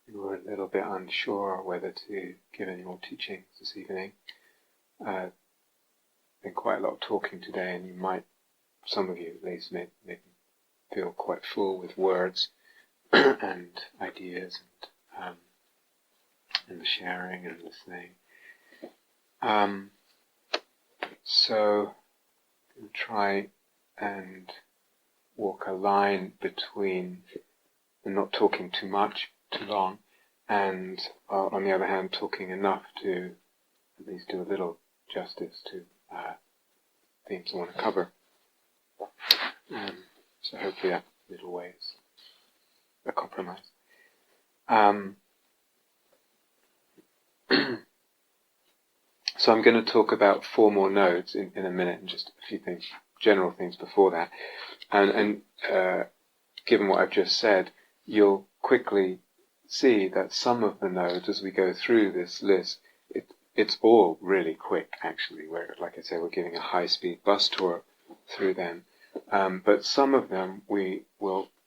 you were a little bit unsure whether to give any more teachings this evening. Been quite a lot of talking today, and you might, some of you at least, maybe feel quite full with words and ideas and the sharing and listening. So we'll try and walk a line between not talking too much, too long, and on the other hand, talking enough to at least do a little justice to themes I want to cover. So hopefully that middle way is a compromise. So I'm going to talk about 4 more nodes in a minute, and just a few things, general things before that. And given what I've just said, you'll quickly see that some of the nodes, as we go through this list, it's all really quick, actually. Where, like I say, we're giving a high-speed bus tour through them. But some of them we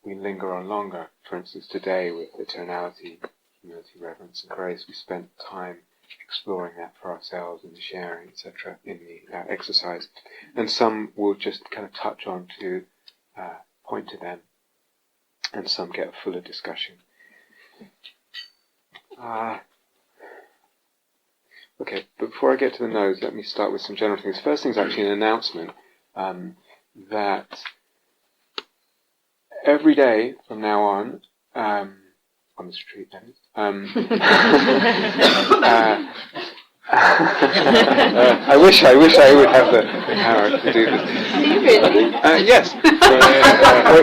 linger on longer. For instance, today with eternality, humility, reverence, and grace, we spent time exploring that for ourselves in the sharing, etc., in the exercise. And some will just kind of touch on to point to them, and some get a fuller discussion. Okay, but before I get to the nodes, let me start with some general things. First thing is actually an announcement that every day from now on this retreat, that is, I wish I would have the power to do this. Do you really? Yes.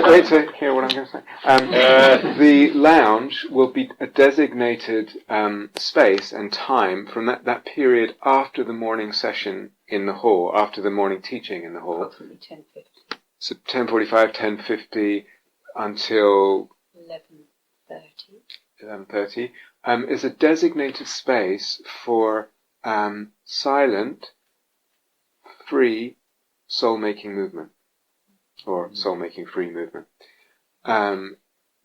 Wait to hear what I'm going to say. The lounge will be a designated space and time from that period after the morning session in the hall, after the morning teaching in the hall. Approximately 10:50. So 10:45, 10:50 until 11:30 is a designated space for silent, free soul-making movement, or soul-making free movement.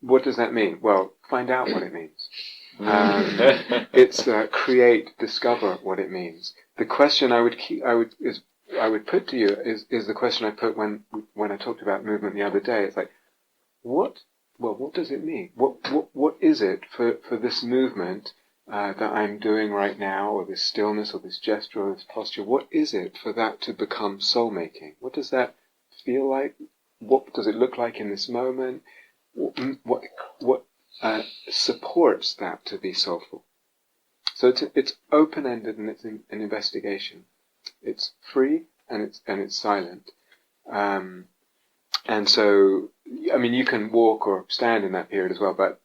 What does that mean? Well, find out what it means. It's create, discover what it means. The question I would put to you is the question I put when I talked about movement the other day. It's like, what does it mean? What is it for this movement that I'm doing right now, or this stillness, or this gesture, or this posture? What is it for that to become soul-making? What does that feel like? What does it look like in this moment? What supports that to be soulful? So it's open-ended, and it's an investigation. It's free and it's silent. And so, I mean, you can walk or stand in that period as well, but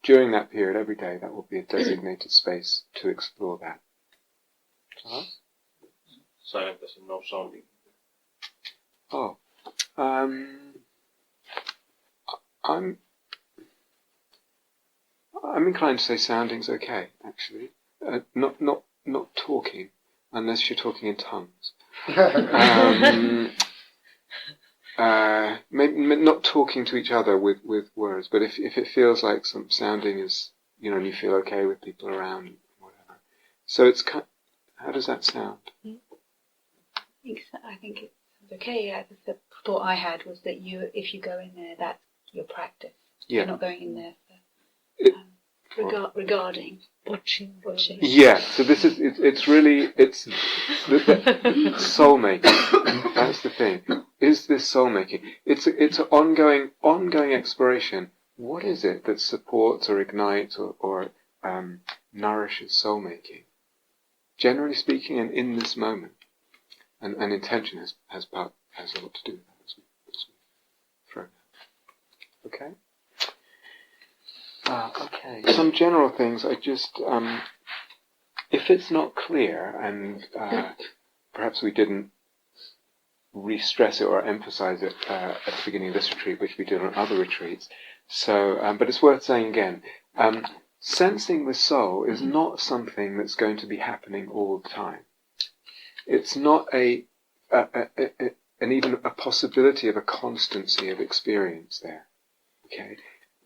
during that period, every day, that will be a designated space to explore that. Silent as in no sounding. Oh, I'm inclined to say sounding's okay, actually. Not talking, unless you're talking in tongues. Maybe not talking to each other with words, but if it feels like some sounding is, and you feel okay with people around, whatever. So it's how does that sound? I think it's okay. The thought I had was that if you go in there, that's your practice. Yeah. You're not going in there for regarding, watching. Yeah. So this is it's really the soul making. That's the thing. Is this soul making? It's an ongoing exploration. What is it that supports or ignites or nourishes soul making? Generally speaking, and in this moment, and intention has a lot to do with that as we throw that. Okay. Okay. Some general things. I just if it's not clear, and perhaps we didn't re-stress it or emphasize it at the beginning of this retreat, which we did on other retreats. So, but it's worth saying again. Sensing the soul is not something that's going to be happening all the time. It's not and even a possibility of a constancy of experience there. Okay,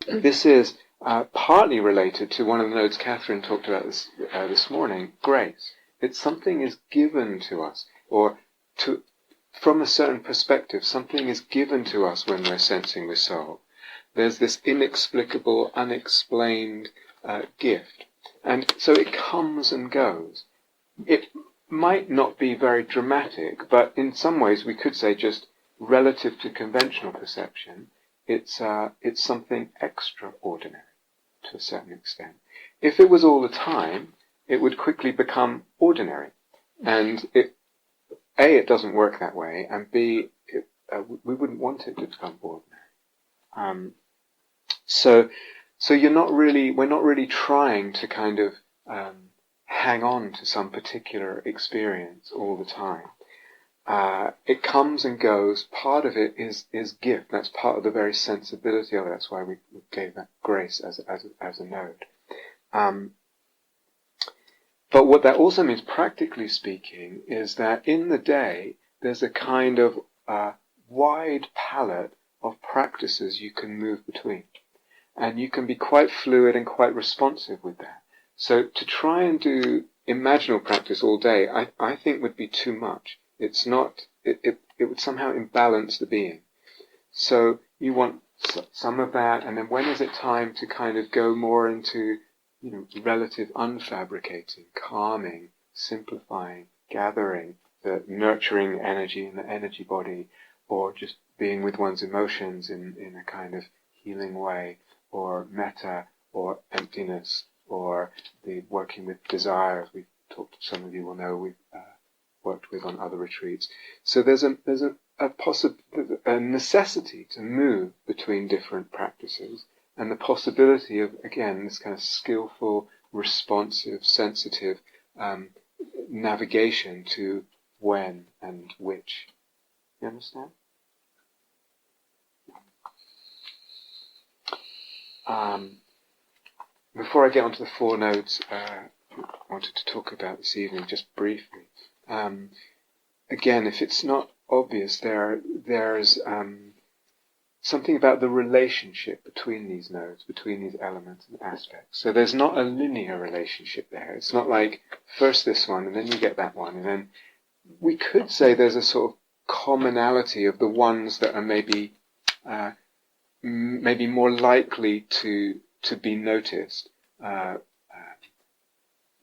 this is partly related to one of the nodes Catherine talked about this morning, grace. It's something is given to us, or from a certain perspective, something is given to us when we're sensing with soul. There's this inexplicable, unexplained gift. And so it comes and goes. It might not be very dramatic, but in some ways we could say just relative to conventional perception, it's something extraordinary to a certain extent. If it was all the time, it would quickly become ordinary. And it doesn't work that way, and B, we wouldn't want it to become ordinary. So we're not really trying to kind of hang on to some particular experience all the time. It comes and goes. Part of it is gift. That's part of the very sensibility of it. That's why we gave that grace as a node. But what that also means, practically speaking, is that in the day there's a kind of wide palette of practices you can move between, and you can be quite fluid and quite responsive with that. So to try and do imaginal practice all day, I think would be too much. It's not. It would somehow imbalance the being. So you want some of that, and then when is it time to kind of go more into, relative unfabricating, calming, simplifying, gathering, the nurturing energy in the energy body, or just being with one's emotions in a kind of healing way, or metta, or emptiness, or the working with desire, as we've talked, some of you will know we've worked with on other retreats. So there's a necessity to move between different practices, and the possibility of, again, this kind of skillful, responsive, sensitive navigation to when and which. You understand? Before I get onto the four nodes I wanted to talk about this evening, just briefly. Again, if it's not obvious, there's something about the relationship between these nodes, between these elements and aspects. So there's not a linear relationship there. It's not like first this one and then you get that one, and then we could say there's a sort of commonality of the ones that are maybe more likely to be noticed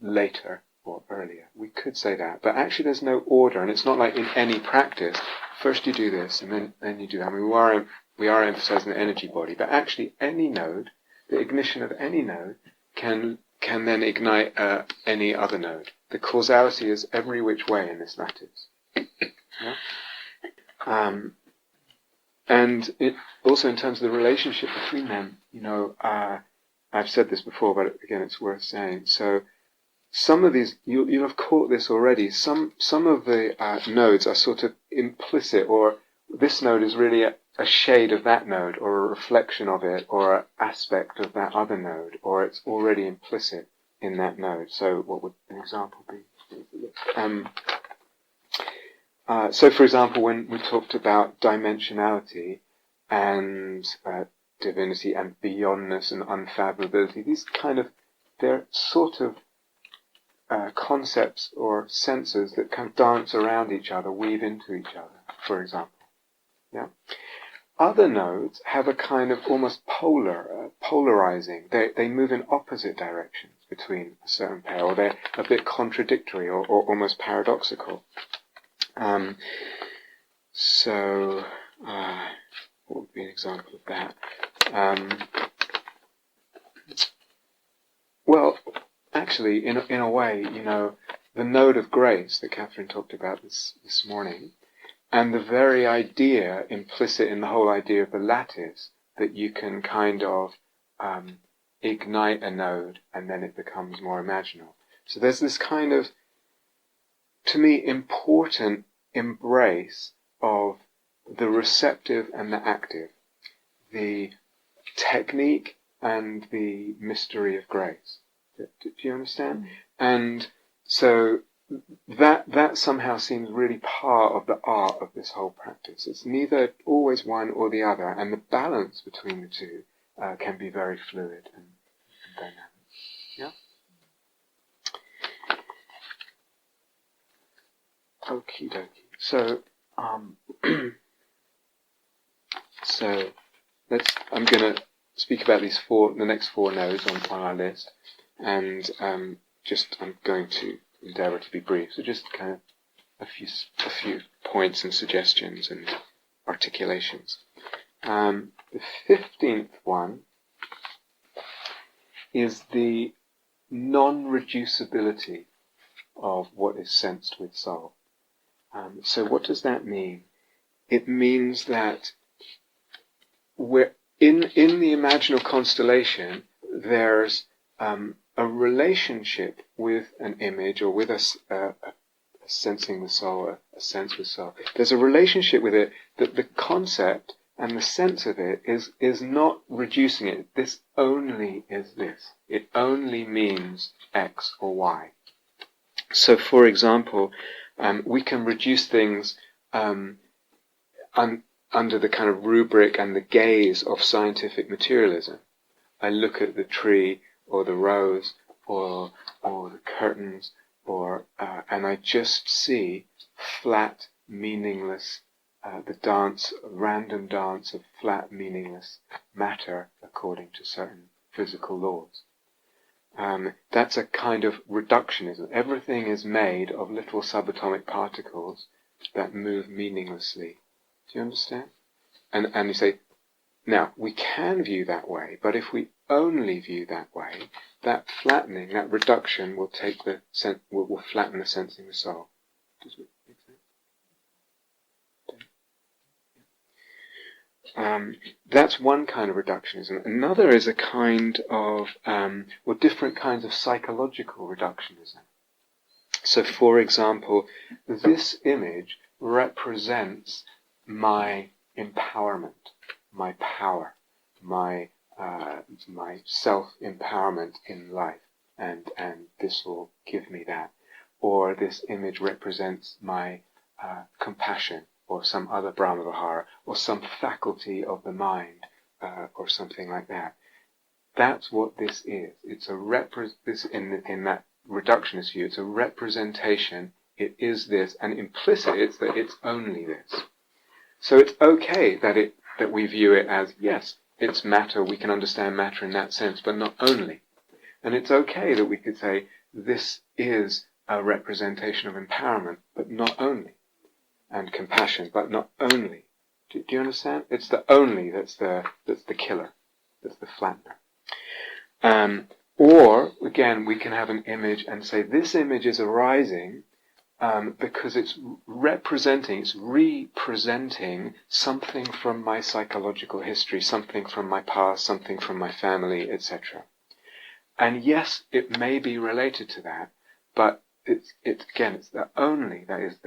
later or earlier. We could say that, but actually there's no order, and it's not like in any practice, first you do this and then you do that. I mean, we are emphasizing the energy body, but actually any node, the ignition of any node can then ignite any other node. The causality is every which way in this lattice. Yeah? And it also, in terms of the relationship between them, I've said this before, but again it's worth saying. So some of these, you'll have caught this already, some of the nodes are sort of implicit, or this node is really a shade of that node, or a reflection of it, or an aspect of that other node, or it's already implicit in that node. So what would an example be? So for example, when we talked about dimensionality and divinity and beyondness and unfathomability, these they're sort of concepts or senses that kind of dance around each other, weave into each other, for example. Yeah. Other nodes have a kind of almost polarizing. They move in opposite directions between a certain pair, or they're a bit contradictory or almost paradoxical. So, what would be an example of that? Well, actually, in a way, the node of grace that Catherine talked about this morning, and the very idea implicit in the whole idea of the lattice, that you can kind of ignite a node and then it becomes more imaginal. So there's this kind of, to me, important embrace of the receptive and the active, the technique and the mystery of grace. Do you understand? And so that somehow seems really part of the art of this whole practice. It's neither always one or the other, and the balance between the two can be very fluid and dynamic. Yeah? Okie dokie. So, I'm going to speak about the next four nodes on our list, and I'm going to endeavour to be brief. So just kind of a few points and suggestions and articulations. The 15th one is the non-reducibility of what is sensed with soul. So what does that mean? It means that we're in the imaginal constellation, there's a relationship with an image or with a sensing the soul, a sense with soul. There's a relationship with it that the concept and the sense of it is not reducing it. This only is this. It only means X or Y. So, for example, we can reduce things under the kind of rubric and the gaze of scientific materialism. I look at the tree or the rose or the curtains and I just see flat, meaningless, random dance of flat, meaningless matter according to certain physical laws. That's a kind of reductionism. Everything is made of little subatomic particles that move meaninglessly. Do you understand? And you say, now, we can view that way, but if we only view that way, that flattening, that reduction will will flatten the sensing the soul. Does it make sense? That's one kind of reductionism. Another is a kind of, or different kinds of psychological reductionism. So, for example, this image represents my empowerment, my power, my self-empowerment in life, and this will give me that. Or this image represents my compassion, or some other Brahma Vihara, or some faculty of the mind, or something like that. That's what this is. It's in that reductionist view. It's a representation. It is this, and implicit it's that it's only this. So it's okay that we view it as, yes, it's matter, we can understand matter in that sense, but not only. And it's okay that we could say, this is a representation of empowerment, but not only. And compassion, but not only. Do you understand? It's the only that's the killer, that's the flattener. Or, again, we can have an image and say, this image is arising because it's representing something from my psychological history, something from my past, something from my family, etc. And yes, it may be related to that, but it's the only that is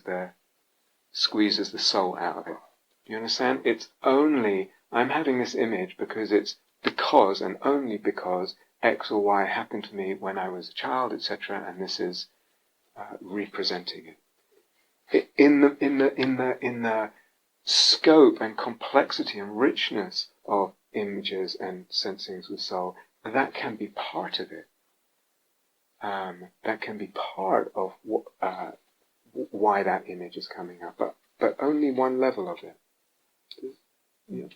the squeezes the soul out of it. Do you understand? It's only, I'm having this image because and only because X or Y happened to me when I was a child, etc. And this is representing it. In the scope and complexity and richness of images and sensings with soul, that can be part of it. That can be part of why that image is coming up, but only one level of it. Yeah.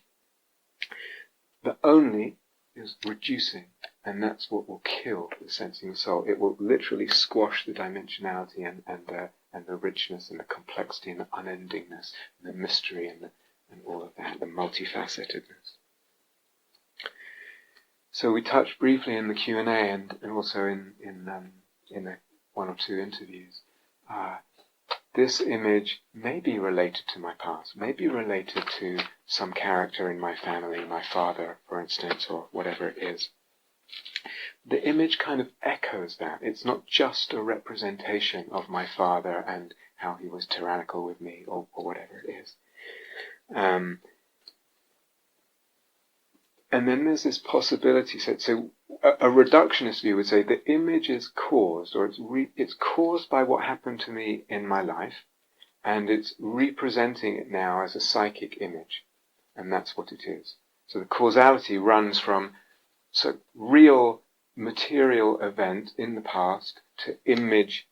The only is reducing, and that's what will kill the sensing of soul. It will literally squash the dimensionality and the richness and the complexity and the unendingness and the mystery and all of that, the multifacetedness. So we touched briefly in the Q&A and also in one or two interviews. This image may be related to my past, may be related to some character in my family, my father, for instance, or whatever it is. The image kind of echoes that. It's not just a representation of my father and how he was tyrannical with me, or whatever it is. And then there's this possibility. So a reductionist view would say the image is caused, or it's caused by what happened to me in my life, and it's representing it now as a psychic image, and that's what it is. So the causality runs from real material event in the past to image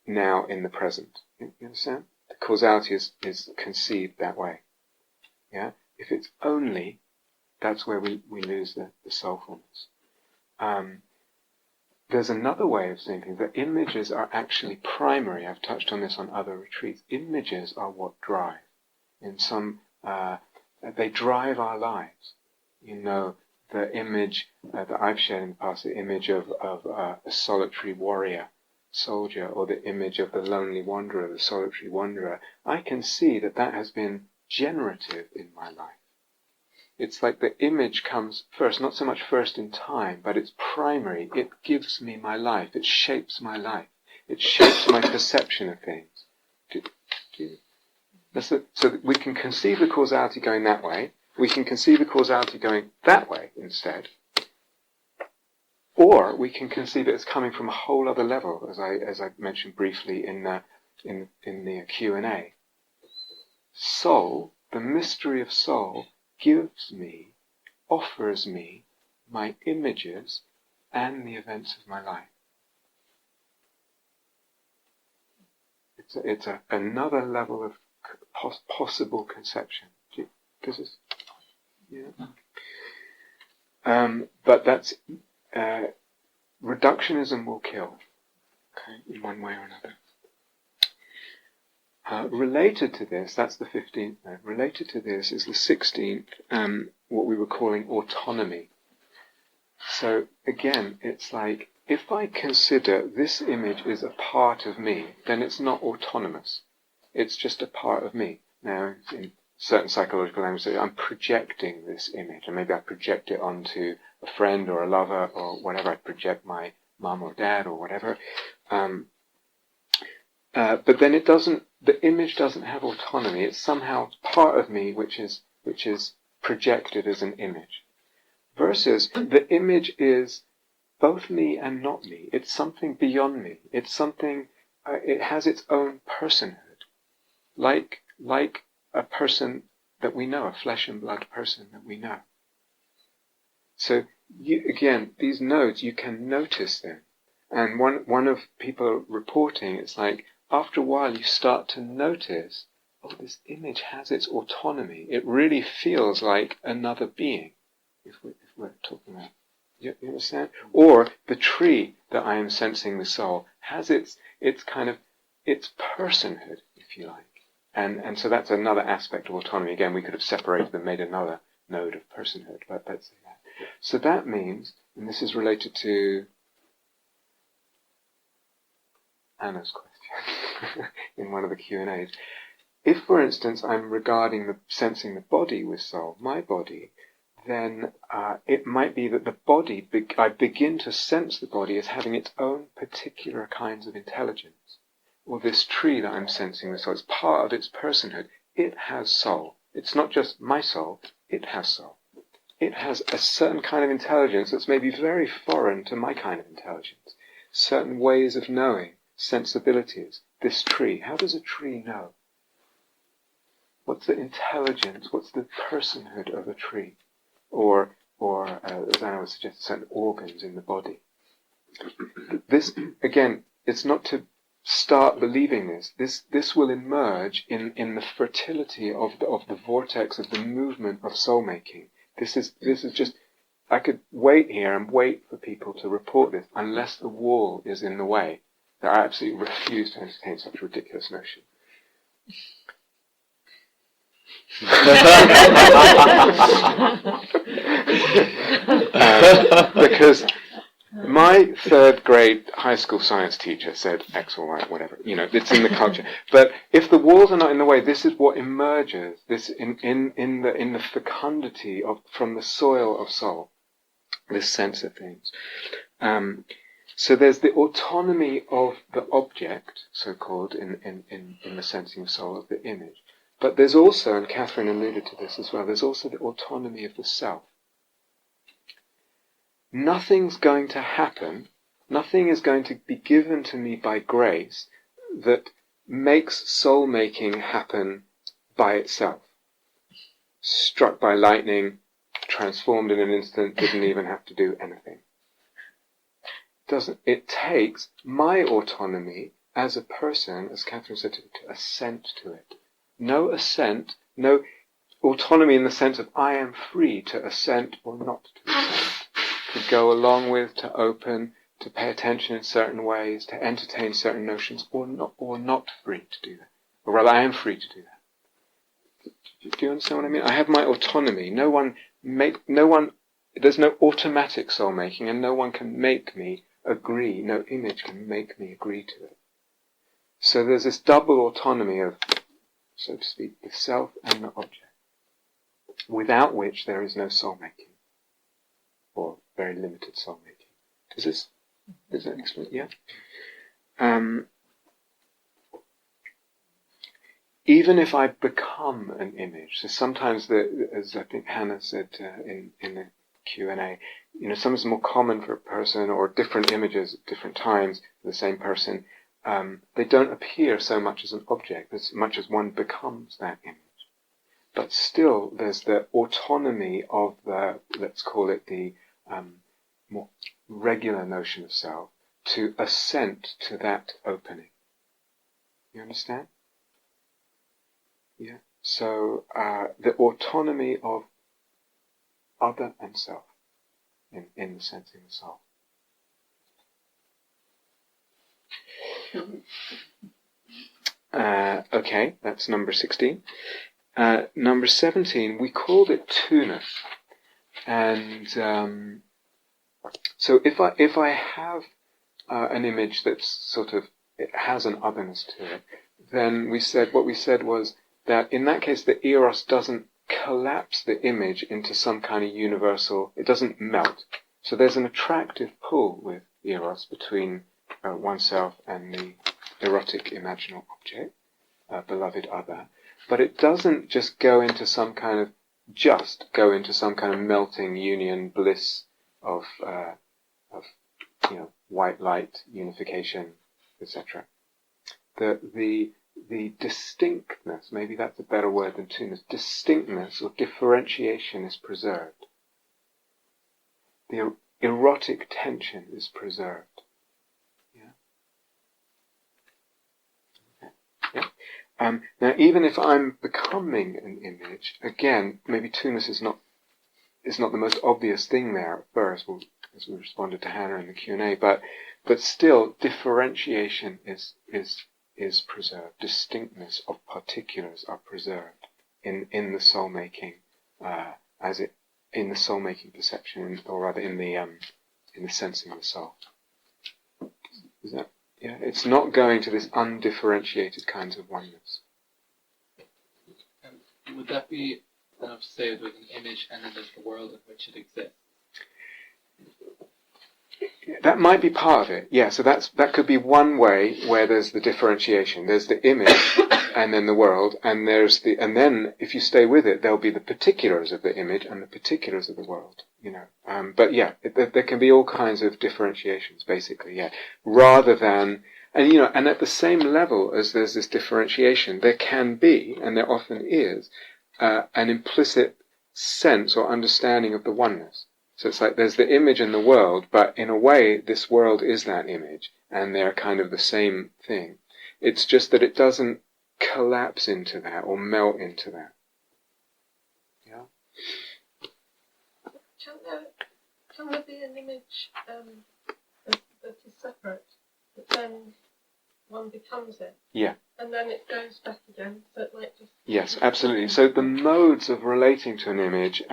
now in the present. You understand? The causality is conceived that way. Yeah? If it's only, that's where we lose the soulfulness. There's another way of seeing things, that images are actually primary. I've touched on this on other retreats. Images are what drive. They drive our lives. The image that I've shared in the past, the image of a solitary warrior, soldier, or the image of the lonely wanderer, the solitary wanderer, I can see that has been generative in my life. It's like the image comes first, not so much first in time, but it's primary. It gives me my life. It shapes my life. It shapes my perception of things. So that we can conceive the causality going that way. We can conceive the causality going that way instead. Or we can conceive it as coming from a whole other level, as I mentioned briefly in the Q&A. Soul, the mystery of soul, offers me my images and the events of my life. It's another level of possible conception. Does this? Yeah. But that's reductionism will kill. Okay, in one way or another. Related to this, that's the 15th. Related to this is the 16th, what we were calling autonomy. So again, it's like, if I consider this image is a part of me, then it's not autonomous. It's just a part of me. Now, in certain psychological language, I'm projecting this image, and maybe I project it onto a friend or a lover or whatever. I project my mum or dad or whatever. But then the image doesn't have autonomy. It's somehow part of me which is projected as an image. Versus the image is both me and not me. It's something beyond me. It's something, it has its own personhood. Like a person that we know, a flesh and blood person that we know. So again, these nodes, you can notice them. And one of people reporting, it's like, after a while you start to notice, oh, this image has its autonomy. It really feels like another being, if we're talking about. You understand? Or the tree that I am sensing the soul has its personhood, if you like. And so that's another aspect of autonomy. Again, we could have separated and made another node of personhood, but let's say that. So that means, and this is related to Anna's question in one of the Q&As. If, for instance, I'm regarding sensing the body with soul, my body, then it might be that the body, I begin to sense the body as having its own particular kinds of intelligence. Or this tree that I'm sensing with soul, it's part of its personhood. It has soul. It's not just my soul, it has soul. It has a certain kind of intelligence that's maybe very foreign to my kind of intelligence. Certain ways of knowing, sensibilities. This tree, how does a tree know? What's the intelligence? What's the personhood of a tree? Or as Anna would suggest, certain organs in the body. This, again, it's not to start believing this. This will emerge in the fertility of the vortex of the movement of soul making. This is just, I could wait here and wait for people to report this unless the wall is in the way. That I absolutely refuse to entertain such a ridiculous notion. Because my third grade high school science teacher said X or Y, whatever. It's in the culture. But if the walls are not in the way, this is what emerges. This in the fecundity from the soil of soul. This sense of things. So there's the autonomy of the object, so-called, in the sensing of soul, of the image. But there's also, and Catherine alluded to this as well, there's also the autonomy of the self. Nothing's going to happen, nothing is going to be given to me by grace that makes soul making happen by itself. Struck by lightning, transformed in an instant, didn't even have to do anything. It takes my autonomy as a person, as Catherine said, to assent to it. No assent, no autonomy in the sense of I am free to assent or not to assent, to go along with, to open, to pay attention in certain ways, to entertain certain notions, or not free to do that. Or rather, I am free to do that. Do you understand what I mean? I have my autonomy. There's no automatic soul making, and no one can make me agree. No image can make me agree to it. So there's this double autonomy of, so to speak, the self and the object, without which there is no soul making, or very limited soul making. Does that explain? Yeah. Even if I become an image, so sometimes, as I think Hannah said in the Q&A, sometimes it's more common for a person, or different images at different times for the same person, they don't appear so much as an object, as much as one becomes that image. But still, there's the autonomy of the, let's call it the more regular notion of self, to assent to that opening. You understand? Yeah. So the autonomy of other and self in the sensing of soul. Okay, that's number 16. Number 17, we called it two-ness, and so if I have an image that's sort of, it has an otherness to it, then what we said was that in that case the eros doesn't collapse the image into some kind of universal, it doesn't melt. So there's an attractive pull with eros between oneself and the erotic imaginal object, beloved other, but it doesn't just go into some kind of melting union bliss of white light unification, etc. The distinctness, maybe that's a better word than two-ness, distinctness or differentiation is preserved. The erotic tension is preserved. Yeah. Okay. Yeah. Now, even if I'm becoming an image, again, maybe two-ness is not the most obvious thing there at first, as we responded to Hannah in the Q&A, but still, differentiation is preserved. Distinctness of particulars are preserved in the soul making, in the soul making perception, or rather in the sensing of the soul. Is that? Yeah, it's not going to this undifferentiated kinds of oneness. Would that be kind of say with an image and then there's the world in which it exists? That might be part of it, yeah. So that could be one way where there's the differentiation. There's the image, and then the world, and then if you stay with it, there'll be the particulars of the image and the particulars of the world. But yeah, there can be all kinds of differentiations, basically, yeah. Rather than, and at the same level as there's this differentiation, there can be, and there often is, an implicit sense or understanding of the oneness. So it's like there's the image in the world, but in a way, this world is that image, and they're kind of the same thing. It's just that it doesn't collapse into that or melt into that. Yeah. Can there be an image that is separate, but then one becomes it? Yeah. And then it goes back again, so it might just... Yes, absolutely. So the modes of relating to an image,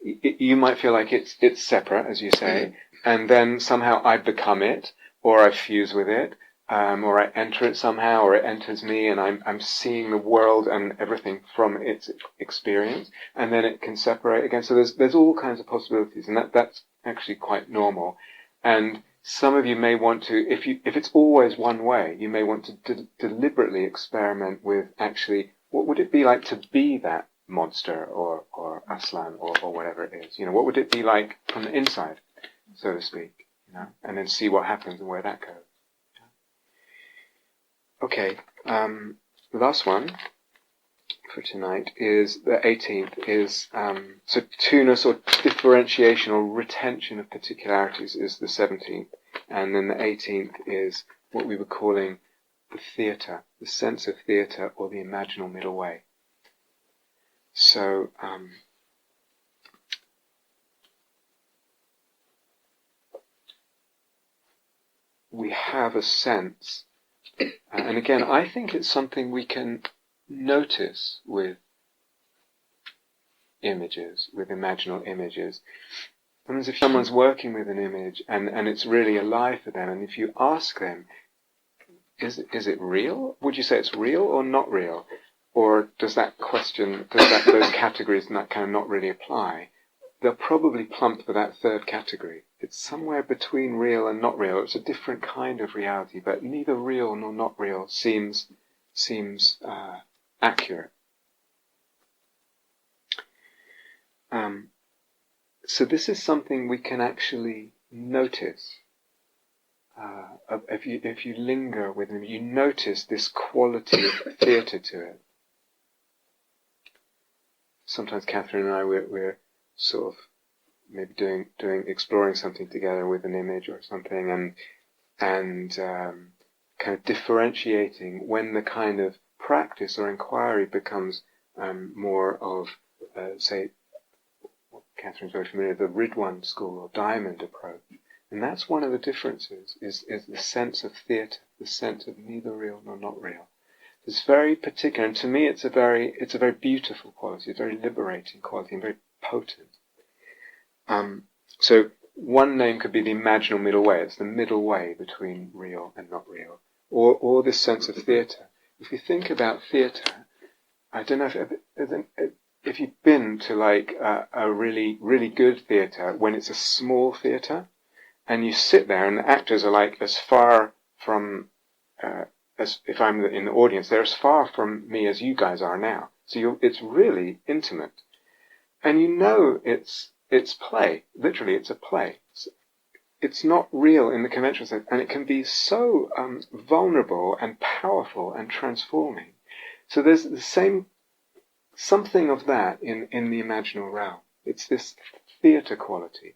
you might feel like it's separate, as you say, and then somehow I become it, or I fuse with it, or I enter it somehow, or it enters me, and I'm seeing the world and everything from its experience, and then it can separate again. So there's all kinds of possibilities, and that's actually quite normal. And some of you may want to, if it's always one way, you may want to deliberately experiment with actually what would it be like to be that monster or Aslan or whatever it is. What would it be like from the inside, so to speak, and then see what happens and where that goes. Okay, last one. for tonight is the 18th is so two-ness or differentiation or retention of particularities is the 17th, and then the 18th is what we were calling the theatre, the sense of theatre, or the imaginal middle way. So we have a sense, and again, I think it's something we can notice with images, with imaginal images. Sometimes if someone's working with an image and it's really alive for them, and if you ask them, is it real? Would you say it's real or not real? Or does that question, those categories not kind of not really apply? They'll probably plump for that third category. It's somewhere between real and not real. It's a different kind of reality, but neither real nor not real seems accurate. So this is something we can actually notice. If you linger with them, you notice this quality of theatre to it. Sometimes Catherine and I, we're sort of maybe exploring something together with an image or something, and kind of differentiating when the kind of practice or inquiry becomes more of, say, what Catherine's very familiar with, the Ridwan school or diamond approach. And that's one of the differences, is the sense of theatre, the sense of neither real nor not real. It's very particular, and to me it's a very beautiful quality, a very liberating quality, and very potent. So one name could be the imaginal middle way. It's the middle way between real and not real, or this sense of theatre. If you think about theatre, I don't know if you've been to like a really, really good theatre when it's a small theatre, and you sit there and the actors are like as far from, as if I'm in the audience, they're as far from me as you guys are now. So it's really intimate. And you know it's play. Literally, it's a play. It's not real in the conventional sense, and it can be so vulnerable and powerful and transforming. So there's the same, something of that in the imaginal realm. It's this theatre quality.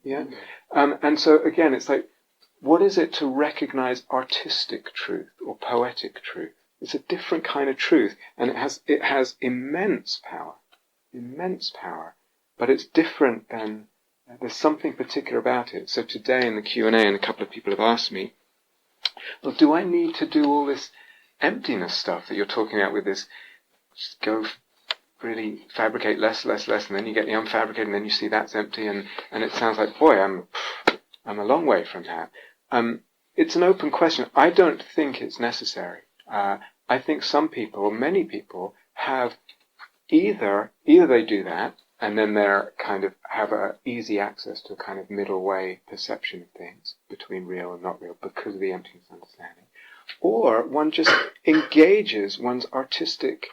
Yeah? And so again, it's like, what is it to recognize artistic truth or poetic truth? It's a different kind of truth, and it has immense power, but it's different than, there's something particular about it. So today in the Q&A, and a couple of people have asked me, well, do I need to do all this emptiness stuff that you're talking about with this, just go really fabricate less, and then you get the unfabricated, and then you see that's empty, and it sounds like, boy, I'm a long way from that. It's an open question. I don't think it's necessary. I think some people, or many people, have either they do that, and then they're kind of have a easy access to a kind of middle way perception of things between real and not real because of the emptiness understanding, or one just engages one's artistic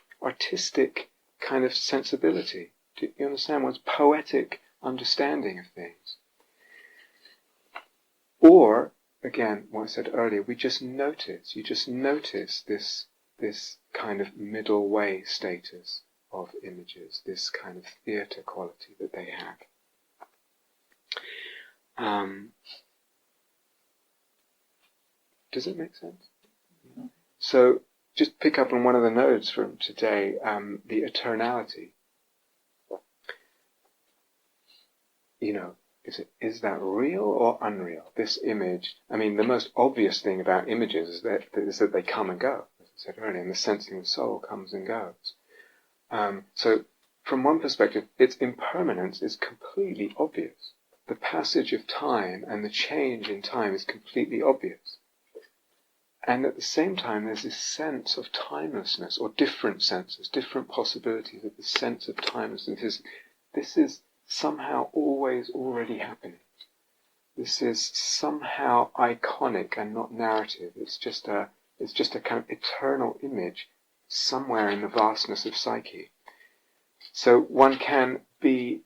kind of sensibility. Do you understand? One's poetic understanding of things. Or, again, what I said earlier, you just notice this kind of middle way status of images, this kind of theatre quality that they have. Does it make sense? So, just pick up on one of the notes from today, the eternality. You know, is that real or unreal? This image, I mean, the most obvious thing about images is that they come and go, as I said earlier, and the sensing of soul comes and goes. So, from one perspective, its impermanence is completely obvious. The passage of time and the change in time is completely obvious. And at the same time, there's this sense of timelessness, or different senses, different possibilities of the sense of timelessness. This is somehow always already happening. This is somehow iconic and not narrative. It's just a kind of eternal image somewhere in the vastness of psyche. So one can be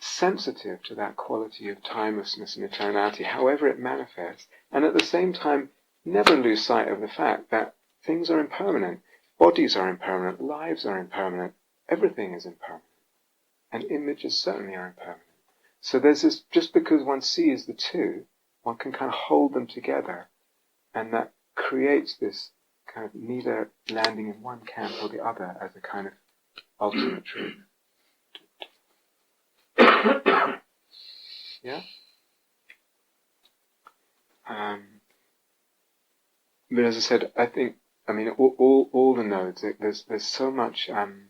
sensitive to that quality of timelessness and eternality, however it manifests, and at the same time never lose sight of the fact that things are impermanent. bodies are impermanent, lives are impermanent, everything is impermanent. And images certainly are impermanent. So there's this, just because one sees the two, one can kind of hold them together, and that creates this kind of neither landing in one camp or the other as a kind of ultimate truth. Yeah? But as I said, all the nodes, there's so much kind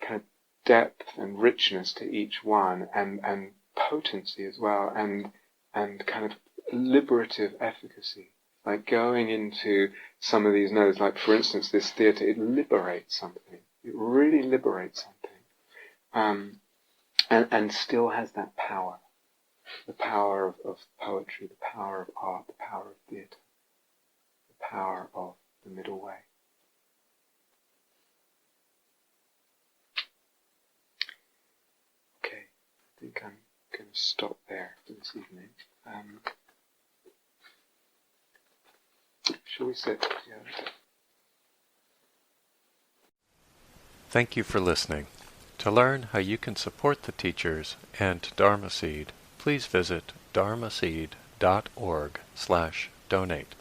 of depth and richness to each one, and potency as well, and kind of liberative efficacy. Like going into some of these nodes, like for instance this theatre, it liberates something. It really liberates something. And still has that power. The power of poetry, the power of art, the power of theatre, the power of the middle way. Okay, I think I'm going to stop there for this evening. Shall we sit together? Thank you for listening. To learn how you can support the teachers and Dharma Seed, please visit dharmaseed.org/donate.